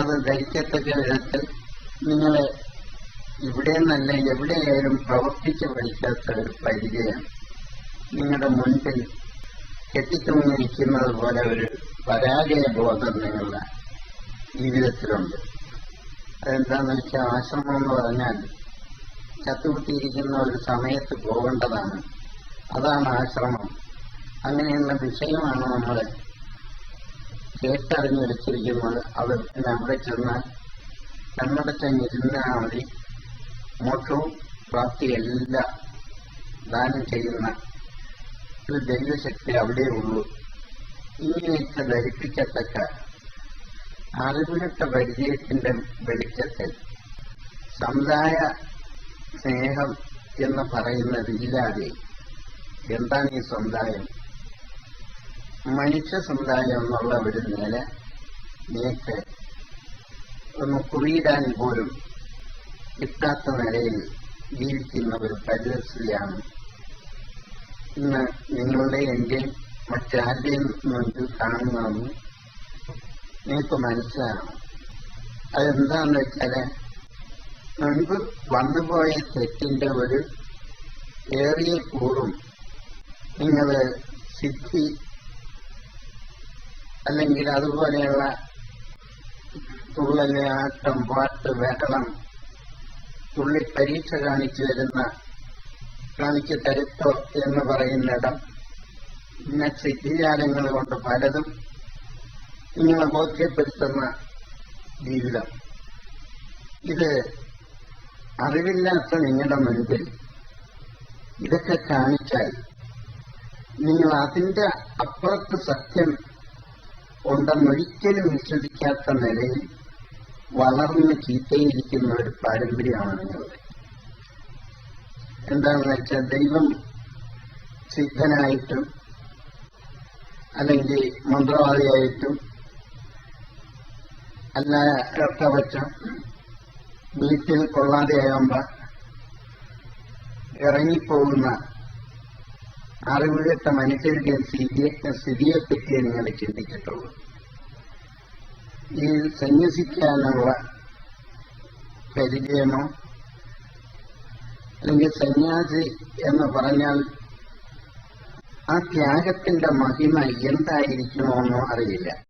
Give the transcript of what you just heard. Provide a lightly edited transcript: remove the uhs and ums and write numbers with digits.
അത് ധരിക്കത്തക്ക വിധത്തിൽ നിങ്ങളെ ഇവിടെ നിന്നല്ല എവിടെയായാലും പ്രവർത്തിച്ച് പഠിക്കാത്ത ഒരു പരിചയം നിങ്ങളുടെ മുൻപിൽ കെട്ടിത്തൂങ്ങിയിരിക്കുന്നത് പോലെ ഒരു പരാജയ ബോധം നിങ്ങളുടെ ജീവിതത്തിലുണ്ട്. അതെന്താന്ന് വെച്ചാൽ ആശ്രമം എന്ന് പറഞ്ഞാൽ ചത്തുകുത്തിയിരിക്കുന്ന ഒരു സമയത്ത് പോകേണ്ടതാണ്. അതാണ് ആശ്രമം. അങ്ങനെയുള്ള വിഷയമാണ് നമ്മൾ കേട്ടറിഞ്ഞു വെച്ചിരിക്കുന്നത്. അത് പിന്നെ അവിടെ ചെന്നാൽ കണ്ണടച്ചങ്ങിരുന്നാൽ മതി, മോക്ഷവും പ്രാപ്തിയെല്ലാം ദാനം ചെയ്യുന്ന ഒരു ദൈവശക്തി അവിടെ ഉള്ളൂ. ഇങ്ങനെയൊക്കെ ധരിപ്പിക്കത്തക്ക അറിവിലിട്ട പരിചയത്തിന്റെ വെളിച്ചത്തിൽ സമുദായ സ്നേഹം എന്ന് പറയുന്നതില്ലാതെ എന്താണ് ഈ സമുദായം? മനുഷ്യ സമുദായം എന്നുള്ള ഒരു നില നീക്ക് ഒന്ന് കുറിയിടാൻ പോലും കിട്ടാത്ത നിലയിൽ ജീവിക്കുന്ന ഒരു പരിസ്ഥിതിയാണ് ഇന്ന് നിങ്ങളുടെ എന്റെയും മറ്റാരുടെയും മുൻപിൽ കാണുന്നതെന്ന് നിങ്ങൾക്ക് മനസ്സിലാകണം. അതെന്താന്ന് വെച്ചാല് മുൻപ് വന്നുപോയ തെറ്റിന്റെ ഒരു ഏറിയ കൂറും നിങ്ങൾ സിദ്ധി അല്ലെങ്കിൽ അതുപോലെയുള്ള തുള്ളല്, ആട്ടം, പാട്ട്, ബഹളം, തുള്ളി പരീക്ഷ കാണിച്ചു തരുത്തോ എന്ന് പറയുന്നിടം പിന്നെ സിദ്ധിജാലങ്ങൾ കൊണ്ട് പലതും നിങ്ങളെ ബോധ്യപ്പെടുത്തുന്ന ജീവിതം. ഇത് അറിവില്ലാത്ത നിങ്ങളുടെ മുൻപിൽ ഇതൊക്കെ കാണിച്ചാൽ നിങ്ങൾ അതിന്റെ അപ്പുറത്ത് സത്യം ഉണ്ടെന്നൊരിക്കലും വിശ്വസിക്കാത്ത നിലയിൽ വളർന്ന് ചീത്തയിരിക്കുന്ന ഒരു പാരമ്പര്യമാണ് നിങ്ങളുടെ. എന്താണെന്ന് വെച്ചാൽ ദൈവം സിദ്ധനായിട്ടും അല്ലെങ്കിൽ മന്ത്രവാദിയായിട്ടും അല്ലാത്ത പക്ഷം വീട്ടിൽ കൊള്ളാതെയാകുമ്പോൾ ഇറങ്ങിപ്പോകുന്ന അറിവിലിട്ട മനുഷ്യരുടെ സ്ഥിതിയെപ്പറ്റിയേ നിങ്ങൾ ചിന്തിച്ചിട്ടുള്ളൂ. ഈ സന്യസിക്കാനുള്ള പരിചയമോ അല്ലെങ്കിൽ സന്യാസി എന്ന് പറഞ്ഞാൽ ആ ത്യാഗത്തിന്റെ മഹിമ എന്തായിരിക്കുമോ എന്നോ അറിയില്ല.